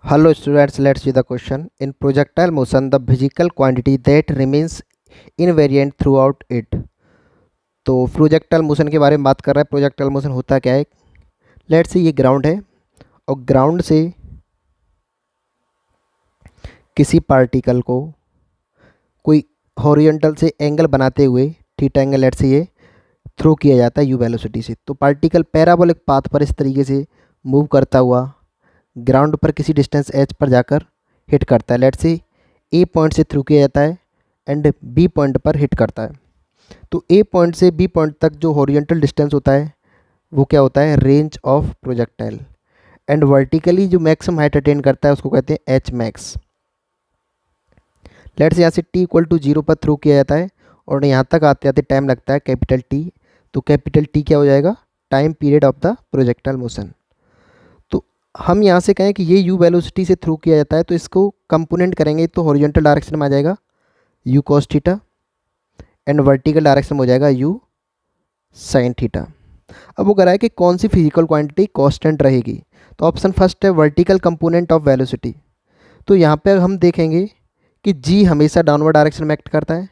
Hello students, let's see the question. In projectile motion, the physical quantity that remains invariant throughout it. तो projectile motion के बारे में बात कर रहा है। प्रोजेक्टाइल मोशन होता क्या है? लेट्स सी ये ग्राउंड है और ग्राउंड से किसी पार्टिकल को कोई हॉरिजॉन्टल से एंगल बनाते हुए थीटा एंगल लेट्स से ये थ्रो किया जाता है यू वेलोसिटी से। तो पार्टिकल पैराबोलिक पाथ पर इस तरीके से मूव करता हुआ ग्राउंड पर किसी डिस्टेंस एच पर जाकर हिट करता है। लेट्स से ए पॉइंट से थ्रू किया जाता है एंड बी पॉइंट पर हिट करता है। तो ए पॉइंट से बी पॉइंट तक जो हॉरिजॉन्टल डिस्टेंस होता है वो क्या होता है? Range of projectile. And vertically जो मैक्सिमम हाइट अटेन करता है उसको कहते हैं एच मैक्स। लेट्स यहाँ से टी इक्वल टू 0 पर थ्रू किया जाता है और यहाँ तक आते आते टाइम लगता है कैपिटल टी। तो कैपिटल टी क्या हो जाएगा? Time period of the projectile motion. तो हम यहाँ से कहें कि ये यू वेलोसिटी से थ्रू किया जाता है तो इसको कंपोनेंट करेंगे तो हॉरिजॉन्टल डायरेक्शन में आ जाएगा you cos theta and vertical direction में हो जाएगा यू साइन थीटा। अब वो कह रहा है कि कौन सी फिजिकल क्वांटिटी कांस्टेंट रहेगी। तो ऑप्शन फर्स्ट है वर्टिकल कंपोनेंट ऑफ वेलोसिटी। तो यहाँ पे हम देखेंगे कि जी हमेशा डाउनवर्ड डायरेक्शन में एक्ट करता है।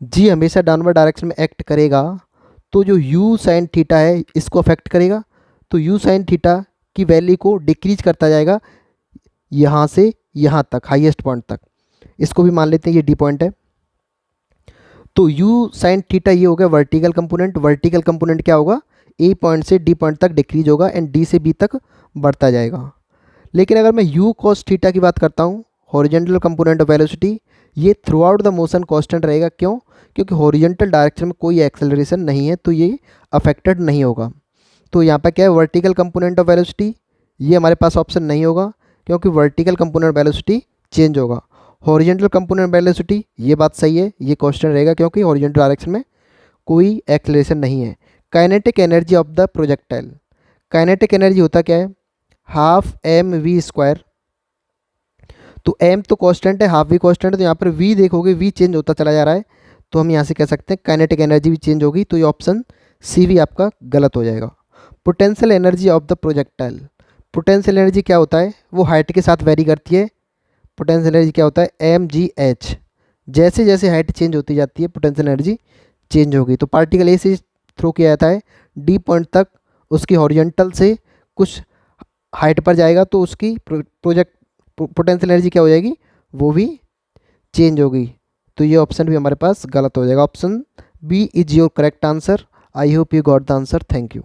जी हमेशा डाउनवर्ड डायरेक्शन में एक्ट करेगा तो जो यू साइन थीटा है इसको अफेक्ट करेगा। तो यू साइन थीटा की वैल्यू को डिक्रीज करता जाएगा यहाँ से यहाँ तक हाईएस्ट पॉइंट तक। इसको भी मान लेते हैं ये डी पॉइंट है। तो यू साइन थीटा ये हो गया वर्टिकल कंपोनेंट। वर्टिकल कंपोनेंट क्या होगा? ए पॉइंट से डी पॉइंट तक डिक्रीज होगा एंड डी से बी तक बढ़ता जाएगा। लेकिन अगर मैं यू कॉस थीटा की बात करता हूँ हॉरिजॉन्टल कंपोनेंट ऑफ वेलोसिटी, ये through out the motion constant रहेगा। क्यों? क्योंकि हॉरिजॉन्टल डायरेक्शन में कोई एक्सेलरेशन नहीं है तो ये अफेक्टेड नहीं होगा। तो यहाँ पर क्या है? वर्टिकल कंपोनेंट ऑफ वेलोसिटी ये हमारे पास ऑप्शन नहीं होगा क्योंकि वर्टिकल कंपोनेंट वेलोसिटी चेंज होगा। हॉरिजॉन्टल कंपोनेंट वेलोसिटी ये बात सही है, ये कांस्टेंट रहेगा क्योंकि हॉरिजॉन्टल डायरेक्शन में कोई एक्सेलरेशन नहीं है। Kinetic energy of the projectile. Kinetic energy होता क्या है? Half M V square. तो एम तो कांस्टेंट है, हाफ वी कांस्टेंट है, तो यहाँ पर वी देखोगे वी चेंज होता चला जा रहा है। तो हम यहाँ से कह सकते हैं काइनेटिक एनर्जी भी चेंज होगी। तो ये ऑप्शन सी भी आपका गलत हो जाएगा। Potential energy of the projectile. Potential energy क्या होता है? वो हाइट के साथ वेरी करती है। पोटेंशियल एनर्जी क्या होता है? M G H. जैसे जैसे हाइट चेंज होती जाती है पोटेंशियल एनर्जी चेंज होगी। तो पार्टिकल ए से थ्रो किया जाता है डी पॉइंट तक, उसकी हॉरिजॉन्टल से कुछ हाइट पर जाएगा तो उसकी पोटेंशियल एनर्जी क्या हो जाएगी? वो भी चेंज होगी। तो ये ऑप्शन भी हमारे पास गलत हो जाएगा। Option B is your correct answer. I hope you got the answer. Thank you.